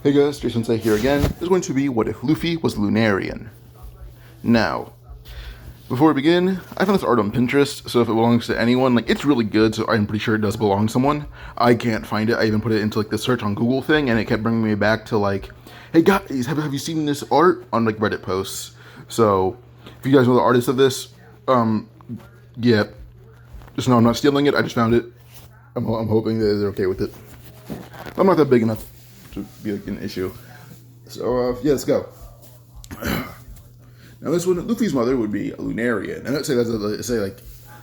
Hey guys, Jay-Sensei here again. This is going to be what if Luffy was Lunarian. Now, before we begin, I found this art on Pinterest, so if it belongs to anyone, it's really good, so I'm pretty sure it does belong to someone. I can't find it. I even put it into the search on Google thing, and it kept bringing me back to hey guys, have you seen this art on Reddit posts? So, if you guys know the artist of this, yeah, just know I'm not stealing it. I just found it. I'm hoping that they're okay with it. I'm not that big enough to be an issue. So, yeah, let's go. Now, this one, Luffy's mother would be a Lunarian. And let's say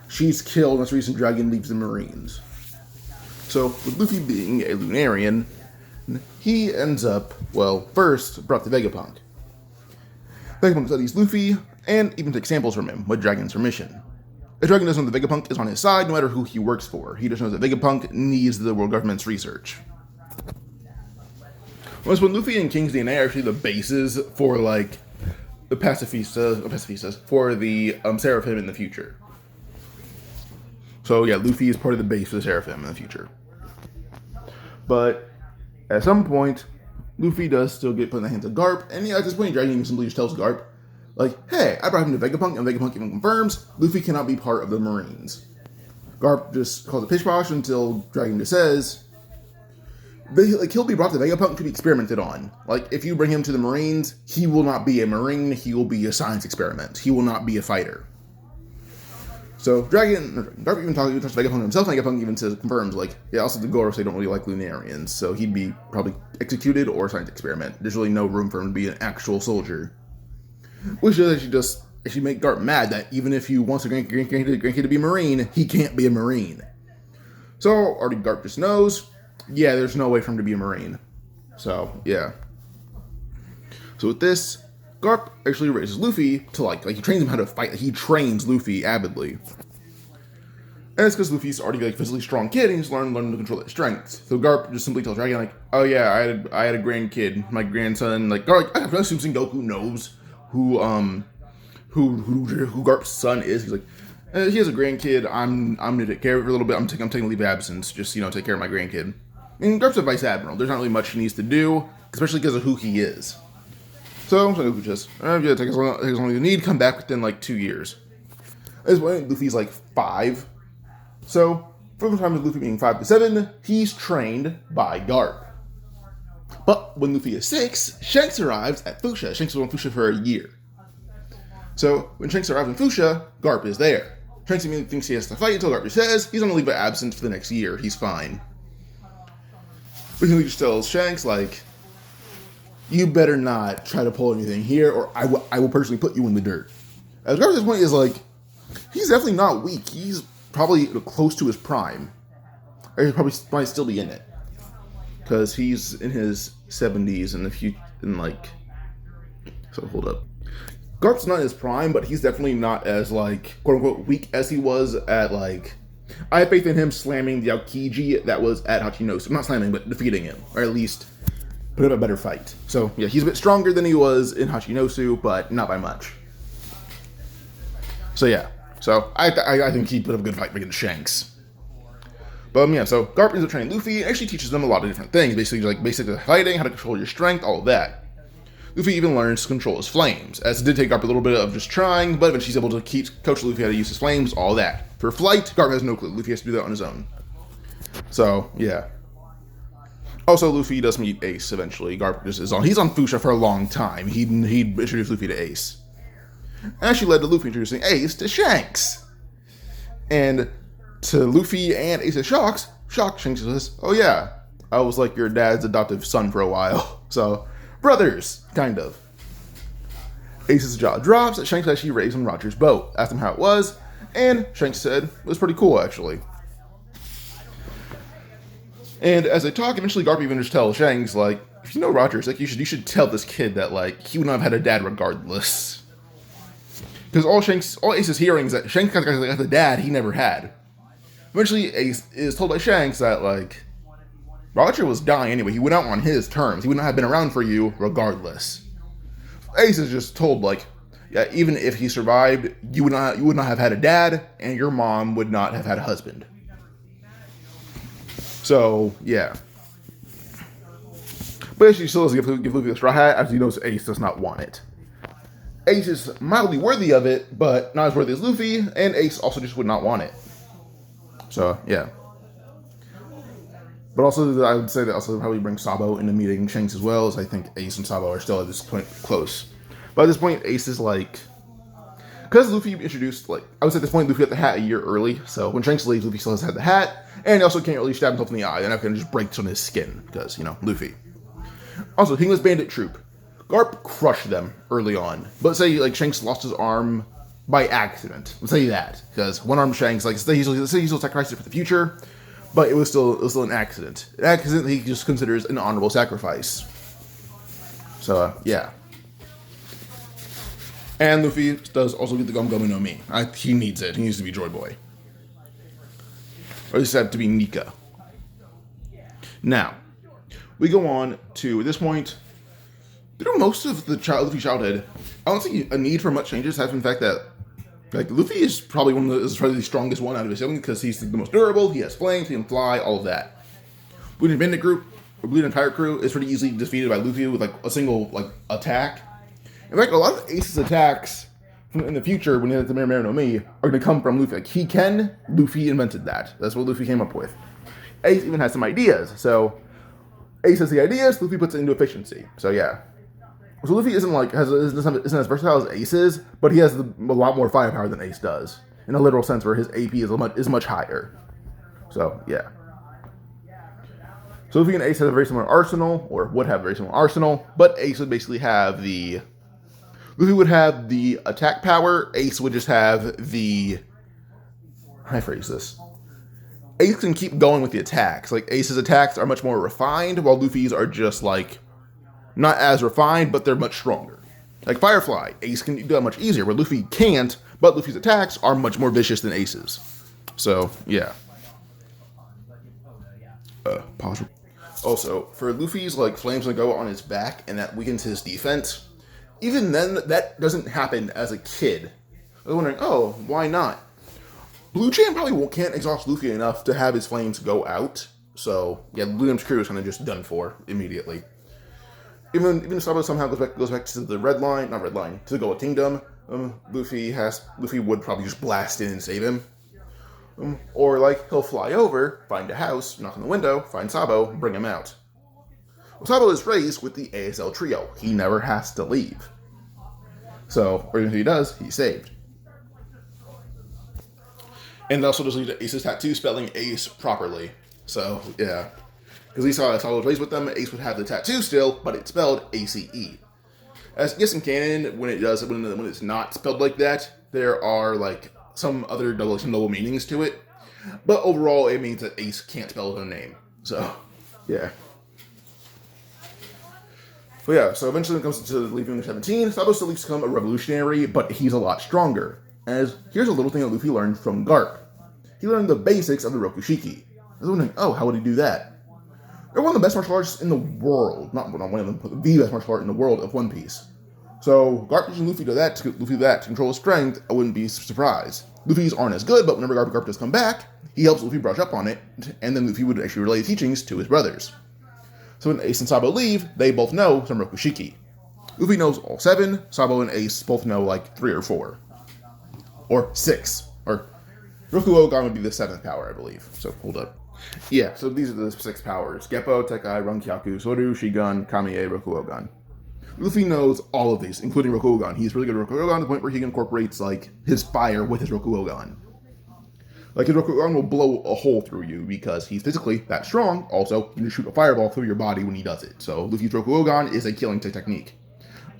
she's killed, that's the reason Dragon leaves the Marines. So, with Luffy being a Lunarian, he ends up, first brought to Vegapunk. Vegapunk studies Luffy, and even takes samples from him with Dragon's permission. If Dragon doesn't know that Vegapunk is on his side, no matter who he works for. He just knows that Vegapunk needs the world government's research. When Luffy and King's DNA are actually the bases for, the pacifistas for the Seraphim in the future. So, yeah, Luffy is part of the base for the Seraphim in the future. But, at some point, Luffy does still get put in the hands of Garp, and at this point, Dragon simply just tells Garp, hey, I brought him to Vegapunk, and Vegapunk even confirms Luffy cannot be part of the Marines. Garp just calls it pish posh until Dragon just says, he'll be brought to Vegapunk to be experimented on. If you bring him to the Marines, he will not be a Marine, he will be a science experiment. He will not be a fighter. So, Garp even talks to Vegapunk himself, and Vegapunk even confirms, also the Goros, they don't really like Lunarians, so he'd be probably executed or a science experiment. There's really no room for him to be an actual soldier. Which is actually make Garp mad that even if he wants a grandkid to be a Marine, he can't be a Marine. So, already Garp just knows, yeah, there's no way for him to be a Marine. So, yeah. So with this, Garp actually raises Luffy to he trains him how to fight. He trains Luffy avidly. And it's because Luffy's already a physically strong kid, and he's learned to control his strengths. So Garp just simply tells Dragon, oh yeah, I had a grandkid, my grandson, Garp, I assume Sengoku knows who Garp's son is. He's he has a grandkid, I'm gonna take care of it for a little bit, I'm taking leave of absence, just, take care of my grandkid. And Garp's a vice admiral, there's not really much he needs to do, especially because of who he is. So, Sengoku just, take as long as you need, come back within 2 years. At this point, Luffy's 5. So, from the time of Luffy being 5 to 7, he's trained by Garp. But when Luffy is 6, Shanks arrives at Fuchsia. Shanks was on Fuchsia for a year. So, when Shanks arrives in Fuchsia, Garp is there. Shanks immediately thinks he has to fight until Garp says he's on a leave of absence for the next year. He's fine. But he just tells Shanks, you better not try to pull anything here, or I will personally put you in the dirt. As Garp at this point is he's definitely not weak. He's probably close to his prime. Or he might still be in it. Because he's in his 70s in the future, so hold up. Garp's not in his prime, but he's definitely not as, quote-unquote, weak as he was at, I have faith in him slamming the Aokiji that was at Hachinosu. Not slamming, but defeating him. Or at least put up a better fight. So, yeah, he's a bit stronger than he was in Hachinosu, but not by much. So, yeah. So, I think he put up a good fight against Shanks. But, yeah, so Garp ends up training Luffy and actually teaches them a lot of different things. Basically, basic fighting, how to control your strength, all of that. Luffy even learns to control his flames, as it did take Garp a little bit of just trying, but eventually he's able to coach Luffy how to use his flames, all that. For flight, Garp has no clue. Luffy has to do that on his own. So, yeah. Also, Luffy does meet Ace eventually. Garp just is on. He's on Fuchsia for a long time. He'd introduced Luffy to Ace. And actually led to Luffy introducing Ace to Shanks. And to Luffy and Ace's shock, Shanks says, oh yeah, I was your dad's adoptive son for a while. So, brothers, kind of. Ace's jaw drops. Shanks actually raised on Roger's boat. Asked him how it was, and Shanks said it was pretty cool, actually. And as they talk, eventually Garp even just tells Shanks, if you know Roger, you should tell this kid that, he would not have had a dad regardless. Because all Ace is hearing is that Shanks got the dad he never had. Eventually, Ace is told by Shanks that, Roger was dying anyway. He went out on his terms. He would not have been around for you regardless. Ace is just told, yeah, even if he survived, you would not have had a dad, and your mom would not have had a husband. So, yeah. But she still does give Luffy the straw hat, as he knows Ace does not want it. Ace is mildly worthy of it, but not as worthy as Luffy, and Ace also just would not want it. So, yeah. But also, I would say that also probably bring Sabo into meeting Shanks as well, as I think Ace and Sabo are still at this point close. But at this point, Ace is like... Because Luffy introduced, like... I would say at this point, Luffy got the hat a year early, so when Shanks leaves, Luffy still has to have the hat, and he also can't really stab himself in the eye, and that can just breaks on his skin, because, you know, Luffy. Also, English Bandit Troop. Garp crushed them early on, but say, like, Shanks lost his arm by accident. Let's say that, because one-armed Shanks, like, say he's still sacrificed it for the future, but it was still an accident. An accident he just considers an honorable sacrifice. So, yeah. And Luffy does also get the Gum Gum no Mi. He needs it. He needs to be Joy Boy. Or he said to be Nika. Now, we go on to, at this point, through most of the Luffy childhood, I don't see a need for much changes, aside from the fact that, like, Luffy is probably the strongest one out of his sibling, because he's the most durable, he has flames, he can fly, all of that. Blue Bandit Group, or Blue Entire Crew, is pretty easily defeated by Luffy with, like, a single, like, attack. In fact, a lot of Ace's attacks in the future, when he has the Mary no Mi, are going to come from Luffy. Like, Luffy invented that. That's what Luffy came up with. Ace even has some ideas, so Ace has the ideas, Luffy puts it into efficiency. So, yeah. So Luffy isn't as versatile as Ace is, but he has a lot more firepower than Ace does, in a literal sense, where his AP is much higher. So, yeah. So Luffy and Ace have a very similar arsenal, or would have a very similar arsenal, but Ace would basically have the... Luffy would have the attack power, Ace would just have the... How do I phrase this? Ace can keep going with the attacks. Like, Ace's attacks are much more refined, while Luffy's are just, like, not as refined, but they're much stronger. Like Firefly, Ace can do that much easier, where Luffy can't, but Luffy's attacks are much more vicious than Ace's. So, yeah. Pause. Also, for Luffy's, like, flames to go on his back, and that weakens his defense, even then, that doesn't happen as a kid. I was wondering, oh, why not? Blue Chan probably can't exhaust Luffy enough to have his flames go out. So, yeah, Blue Cham's crew is kind of just done for immediately. Even Sabo somehow goes back to the to the Gold Kingdom. Luffy would probably just blast in and save him. Or, like, he'll fly over, find a house, knock on the window, find Sabo, bring him out. Well, Sabo is raised with the ASL trio. He never has to leave. So, or even if he does, he's saved. And it also does lead to Ace's tattoo spelling Ace properly. So, yeah. Because Sabo was raised with them, Ace would have the tattoo still, but it's spelled A-C-E. As yes, in canon, when it's not spelled like that, there are, like, some double meanings to it. But overall, it means that Ace can't spell his own name. So, yeah. But yeah, so eventually when it comes to leaving the 17, Sabo still needs to become a revolutionary, but he's a lot stronger. As here's a little thing that Luffy learned from Garp. He learned the basics of the Rokushiki. I was wondering, oh, how would he do that? They're one of the best martial artists in the world. Not one of them, but the best martial art in the world of One Piece. So, Garp teaching Luffy that to control his strength, I wouldn't be surprised. Luffy's aren't as good, but whenever Garp does come back, he helps Luffy brush up on it, and then Luffy would actually relay the teachings to his brothers. So when Ace and Sabo leave, they both know some Rokushiki. Luffy knows all 7, Sabo and Ace both know like 3 or 4. Or 6. Or Rokuogan would be the 7th power, I believe. So, hold up. Yeah, so these are the 6 powers. Geppo, Tekai, Rankyaku, Soru, Shigun, Kamiye, Rokuogan. Luffy knows all of these, including Rokuogan. He's really good at Rokuogan to the point where he incorporates, like, his fire with his Rokuogan. Like, his Rokuogan will blow a hole through you because he's physically that strong. Also, he can shoot a fireball through your body when he does it. So, Luffy's Rokuogan is a killing technique.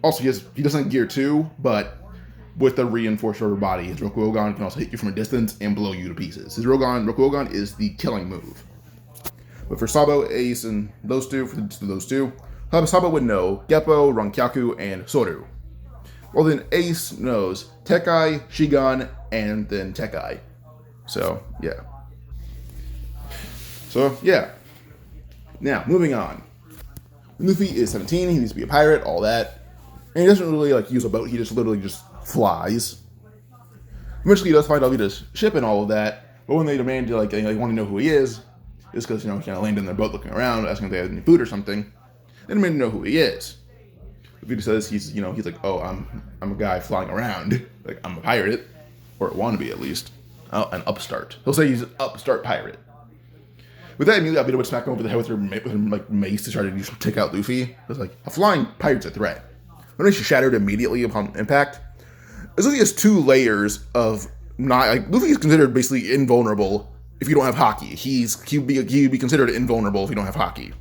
Also, he doesn't have Gear 2, but with the reinforced rubber body, his Rokuogan can also hit you from a distance and blow you to pieces. His Rokuogan is the killing move. But for Sabo, Ace, and those two, Sabo would know Geppo, Rankyaku, and Soru. Well, then Ace knows Tekai, Shigun, and then Tekai. So, yeah. Now, moving on. When Luffy is 17, he needs to be a pirate, all that. And he doesn't really, like, use a boat, he just literally just flies. Eventually he does find Alvida's ship and all of that, but when they demand to, like want to know who he is because, he kind of landed in their boat looking around, asking if they had any food or something, They didn't know who he is. Luffy says he's like, oh, I'm a guy flying around. Like, I'm a pirate. Or a wannabe, at least. Oh, an upstart. He'll say he's an upstart pirate. With that, immediately Albedo would smack him over the head with her like mace to try to take out Luffy. It was like, a flying pirate's a threat. When she shattered immediately upon impact, as Luffy has 2 layers of not like Luffy is considered basically invulnerable if you don't have Haki. He'd be considered invulnerable if you don't have Haki,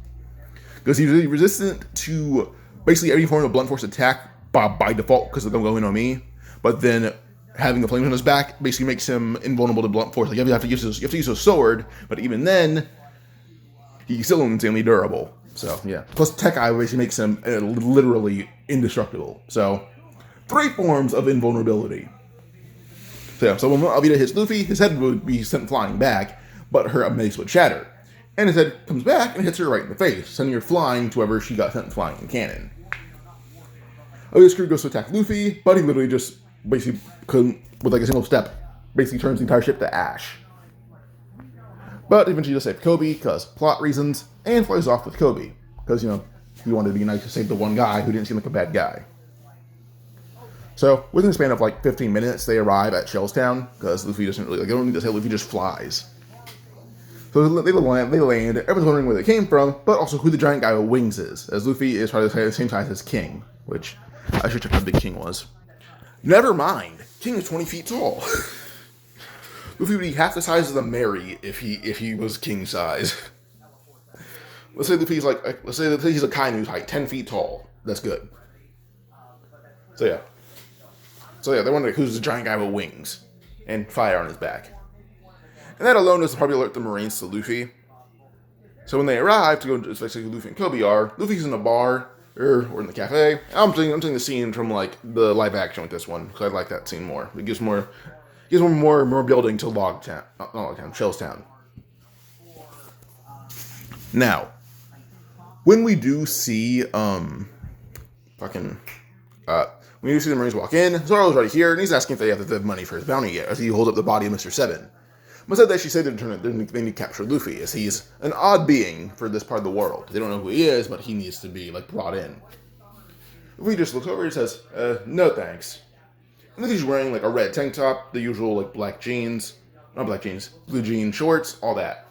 because he's really resistant to basically every form of blunt force attack by default because of them going on me. But then having the flames on his back basically makes him invulnerable to blunt force. Like you have to use a sword, but even then, he's still insanely durable. So yeah. Plus Tech Eye basically makes him literally indestructible. So 3 forms of invulnerability. So yeah. So when Albedo hits Luffy, his head would be sent flying back, but her mace would shatter, and his head comes back and hits her right in the face, sending her flying to wherever she got sent flying in canon. Albedo's crew goes to attack Luffy, but he literally just basically couldn't, with like a single step, basically turns the entire ship to ash. But eventually does save Kobe, because plot reasons, and flies off with Kobe, because, he wanted to be nice to save the one guy who didn't seem like a bad guy. So, within the span of like 15 minutes, they arrive at Shellstown, because Luffy doesn't really, they don't need to say, Luffy just flies. So they land, everyone's wondering where they came from, but also who the giant guy with wings is, as Luffy is probably the same size as King, which I should check how big King was. Never mind. King is 20 feet tall. Luffy would be half the size of the Mary if he was King size. Let's say he's a Kainu's height, 10 feet tall. That's good. So yeah, they're wondering who's the giant guy with wings and fire on his back. And that alone is probably alert the Marines to Luffy. So when they arrive to go to especially Luffy and Kobe are, Luffy's in a bar. Or in the cafe. I'm taking the scene from like the live action with this one because I like that scene more. It gives more building to Shellstown. Now, when we do see when you see the Marines walk in, Zoro's right here and he's asking if they have money for his bounty yet, as he holds up the body of Mr. Seven. But said that she said they need to capture Luffy, as he's an odd being for this part of the world. They don't know who he is, but he needs to be like brought in. Luffy just looks over and says, no thanks. And Luffy's wearing like a red tank top, the usual like blue jean shorts, all that.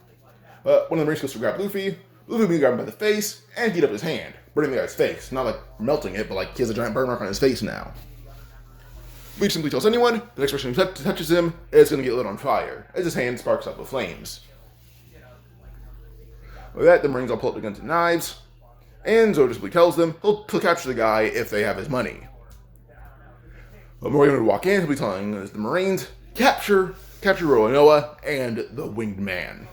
But one of the Marines goes to grab Luffy will grab him by the face and heat up his hand, burning the guy's face. Not like melting it, but like he has a giant burn mark on his face now. Luffy simply tells anyone the next person who touches him is going to get lit on fire, as his hand sparks up with flames. With that, the Marines all pull up their guns and knives, and Zoro simply tells them he'll capture the guy if they have his money. But Morgan would walk in, he'll be telling the Marines, capture Roronoa and the Winged Man.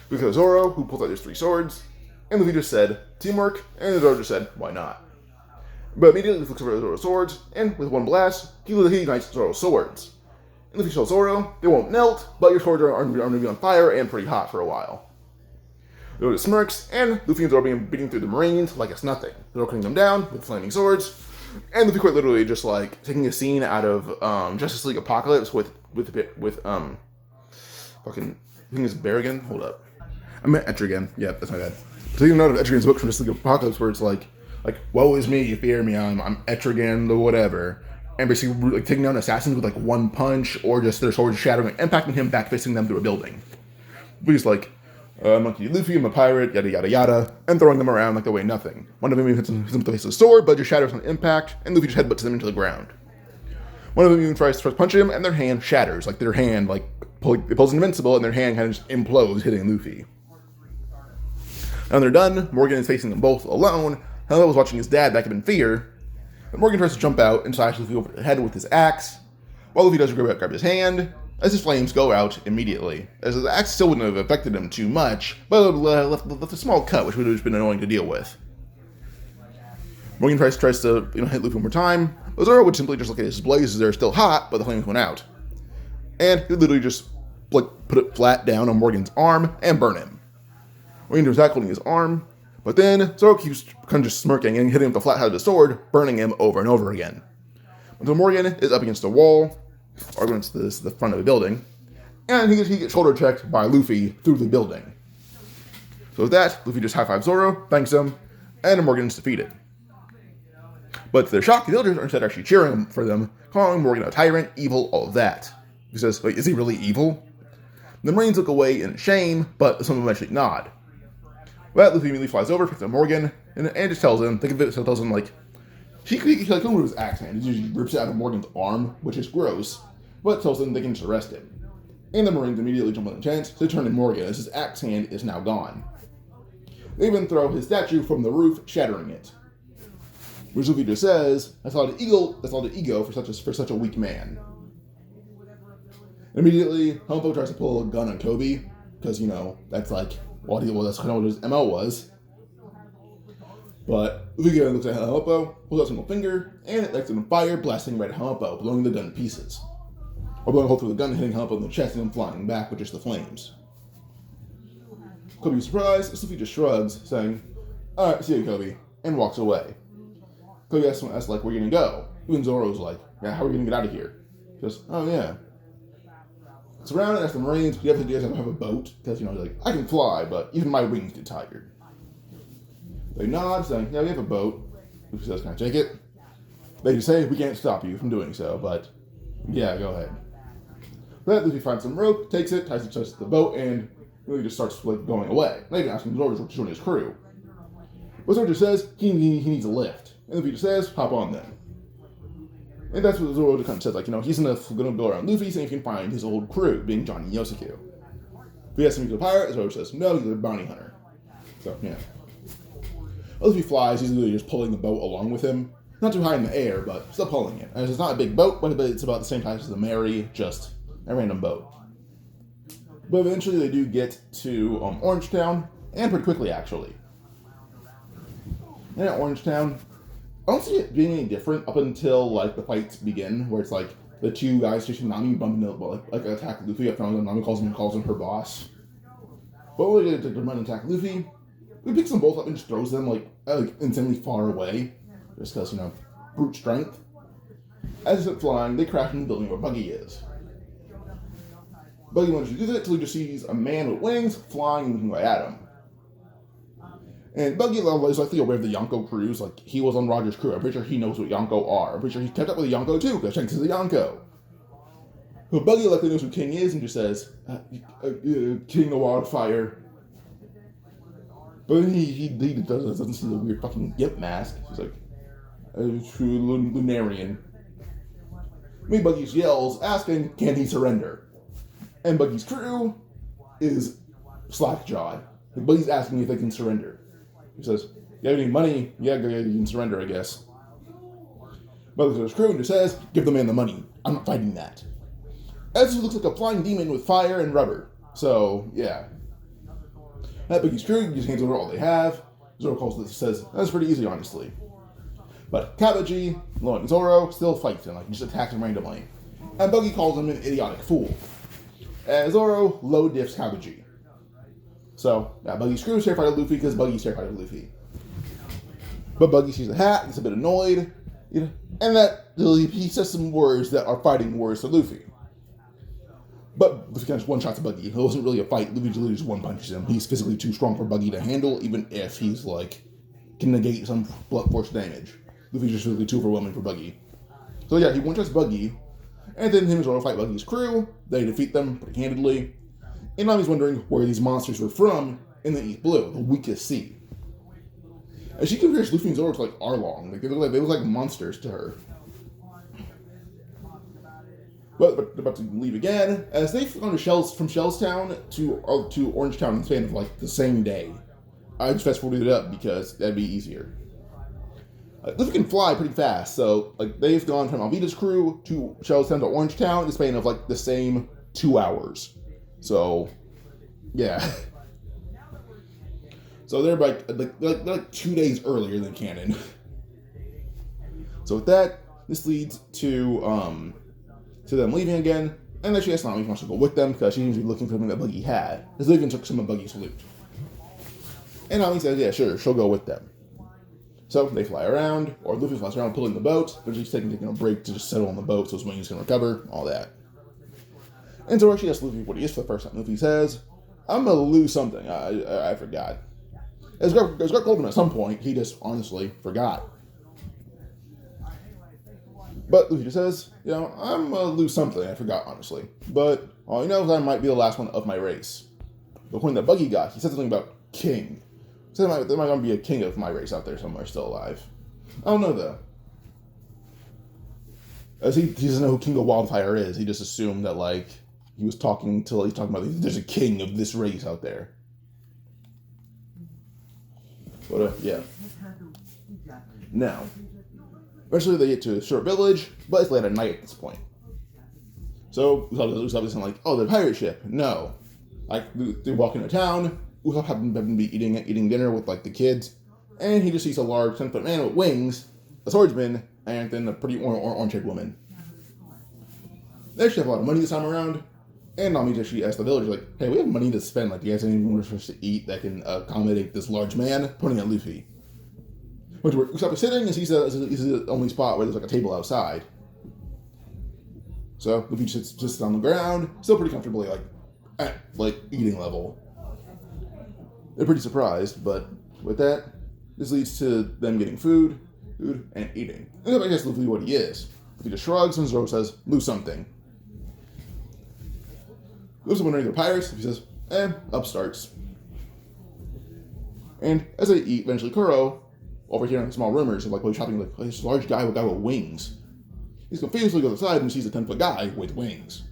Because Zoro, who pulls out his 3 swords, and Luffy just said, teamwork, and Zoro just said, why not? But immediately looks over Zoro's swords, and with one blast, he ignites Zoro's swords. And Luffy tells Zoro, they won't melt, but your swords are going to be on fire and pretty hot for a while. Zoro smirks, and Luffy and Zoro begin beating through the Marines like it's nothing. Zoro cutting them down with flaming swords, and Luffy quite literally just like taking a scene out of Justice League Apocalypse with fucking, I think it's Berrigan? Hold up. I meant Etrigan. Yeah, that's my bad. Taking a note of Etrigan's book from Justice League Apocalypse where it's like, woe is me, you fear me, I'm Etrigan, the whatever. And basically like taking down assassins with like one punch, or just their swords shattering, impacting him, back fisting them through a building. He's like, Monkey Luffy, I'm a pirate, yada yada yada, and throwing them around like they weigh nothing. One of them even hits him with the face of the sword, but just shatters on impact, and Luffy just headbutts them into the ground. One of them even tries to punch him, and their hand shatters, like their hand it pulls invincible, and their hand kind of just implodes, hitting Luffy. And when they're done, Morgan is facing them both alone. Hello was watching his dad back up in fear, but Morgan tries to jump out and slash Luffy over the head with his axe, while Luffy does grab his hand, as his flames go out immediately, as his axe still wouldn't have affected him too much, but it left a small cut, which would have been annoying to deal with. Morgan tries to hit Luffy one more time, but Zoro would simply just look at his blazes, they're still hot, but the flames went out. And he literally just put it flat down on Morgan's arm and burn him. Morgan does that, holding his arm, but then Zoro keeps kind of just smirking and hitting him with the flat side of the sword, burning him over and over again. Until Morgan is up against the wall, or against the front of the building, and he gets shoulder checked by Luffy through the building. So with that, Luffy just high-fives Zoro, thanks him, and Morgan is defeated. But to their shock, the villagers are instead actually cheering for them, calling Morgan a tyrant, evil, all of that. He says, wait, is he really evil? The Marines look away in shame, but some of them eventually nod. Well, Luffy immediately flies over, picks up Morgan, and just tells him, like, he couldn't move his axe hand. He just rips it out of Morgan's arm, which is gross, but tells them they can just arrest him. And the Marines immediately jump on the chance to turn in Morgan, as his axe hand is now gone. They even throw his statue from the roof, shattering it. Which Luffy just says, that's all the ego for such a weak man. Immediately, Helmpo tries to pull a gun on Kobe, because, that's like, that's kind of what his MO was. But Luffy looks at Helmpo, pulls out a single finger, and it lights on fire, blasting right at Helmpo, blowing the gun to pieces. Or blowing a hole through the gun, hitting Helmpo in the chest, and then flying back with just the flames. Kobe is surprised, Luffy just shrugs, saying, alright, see you, Kobe, and walks away. Kobe asks, like, where are you gonna go? Even Zoro's like, yeah, how are we gonna get out of here? He goes, oh yeah. Surrounded as the Marines, you have to have a boat, because, like, I can fly, but even my wings get tired. They nod, saying, yeah, we have a boat. Luffy says, can I take it? They just say, we can't stop you from doing so, but, yeah, go ahead. But Luffy finds some rope, takes it, ties it to the boat, and really just starts, like, going away. Not even asking Zoro to join his crew. But Zoro just says, he needs a lift. And Luffy just says, hop on then. And that's what Zoro kind of says, like, he's gonna go around Luffy, so he can find his old crew, being Johnny and Yosuke. If he asks him to be a pirate, Zoro says, no, he's a bounty hunter. So, yeah. Luffy flies, he's literally just pulling the boat along with him. Not too high in the air, but still pulling it. And it's not a big boat, but it's about the same size as the Mary, just a random boat. But eventually they do get to Orangetown, and pretty quickly, actually. And at Orangetown, I don't see it being any different up until, like, the fights begin, where it's, like, the two guys chasing Nami bump into, like attack Luffy. After Nami calls him her boss. But when they get to run and attack Luffy, he picks them both up and just throws them, like insanely far away. Just because, brute strength. As it's flying, they crash in the building where Buggy is. Buggy manages to do that until he just sees a man with wings flying and looking right at him. And Buggy is likely aware of the Yonko crews, like he was on Roger's crew. I'm pretty sure he knows what Yonko are. I'm pretty sure he kept up with the Yonko too, because Shanks is the Yonko. But Buggy likely knows who King is and just says, King of Wildfire. But then he doesn't see the weird fucking gimp mask. He's like, true Lunarian. Buggy yells, asking, can he surrender? And Buggy's crew is slack-jawed. Buggy's asking if they can surrender. He says, you have any money? Yeah, you can surrender, I guess. Buggy to his crew and just says, give the man the money. I'm not fighting that. As he looks like a flying demon with fire and rubber. So, yeah. That Buggy's crew just hands over all they have. Zoro calls this, says, that's pretty easy, honestly. But Kabaji, Lo and Zoro still fights him, just attacks him randomly. And Buggy calls him an idiotic fool. As Zoro low diffs Kabaji. So, yeah, Buggy's crew is terrified of Luffy because Buggy's terrified of Luffy. But Buggy sees the hat, gets a bit annoyed, and that he says some words that are fighting words to Luffy. But Luffy kind of one-shots Buggy. It wasn't really a fight. Luffy literally just one-punches him. He's physically too strong for Buggy to handle, even if he's, can negate some blunt force damage. Luffy's just physically too overwhelming for Buggy. So yeah, he one-shots Buggy, and then him and Zoro fight Buggy's crew. They defeat them pretty handedly. And Nami's wondering where these monsters were from in the East Blue, the weakest sea. And she compares Luffy and Zoro to Arlong. They look like monsters to her. But they're about to leave again, as they've gone from Shellstown to Orangetown in the span of the same day. I just fast forwarded it up because that'd be easier. Luffy can fly pretty fast, so they've gone from Alvida's crew to Shellstown to Orangetown in the span of the same 2 hours. So, yeah. So they're like 2 days earlier than canon. So with that, this leads to them leaving again, and then she asks Nami if she wants to go with them because she seems to be looking for something that Buggy had. As they even took some of Buggy's loot. And Nami says, yeah, sure, she'll go with them. So they fly around, or Luffy flies around pulling the boat, but she's taking a break to just settle on the boat so his wings can recover, all that. And Zoro, she asks Luffy what he is for the first time. Luffy says, I'm gonna lose something. I forgot. As Garp told him at some point, he just honestly forgot. But Luffy just says, I'm gonna lose something. I forgot, honestly. But all he knows is I might be the last one of my race. According to Buggy got, he said something about king. He said there might be a king of my race out there somewhere still alive. I don't know, though. As he doesn't know who King of Wildfire is, he just assumed that, like, he's talking about there's a king of this race out there. But, yeah. Now, eventually they get to a short village, but it's late at night at this point. So, Usopp isn't like, oh, the pirate ship. No. Like, they walk into town, Usopp happened to be eating dinner with, like, the kids, and he just sees a large 10-foot man with wings, a swordsman, and then a pretty orange-haired woman. They actually have a lot of money this time around, and Nami actually asks the villagers, like, hey, we have money to spend, like, do you guys have anything we're supposed to eat that can accommodate this large man? Pointing at Luffy. Which where Usopp is sitting, and he's the only spot where there's, like, a table outside. So, Luffy sits on the ground, still pretty comfortably, at eating level. They're pretty surprised, but with that, this leads to them getting food, and eating. And I guess Luffy what he is. Luffy just shrugs, and Zoro says, lose something. Luffy's wondering if they're pirates. He says, upstarts. And as they eat, eventually Kuro, overhearing small rumors of, like, shopping, like, this large guy with wings. He's confused, looks outside, and sees a 10-foot guy with wings.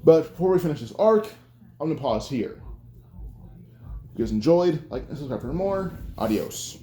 But before we finish this arc, I'm going to pause here. If you guys enjoyed, like and subscribe for more. Adios.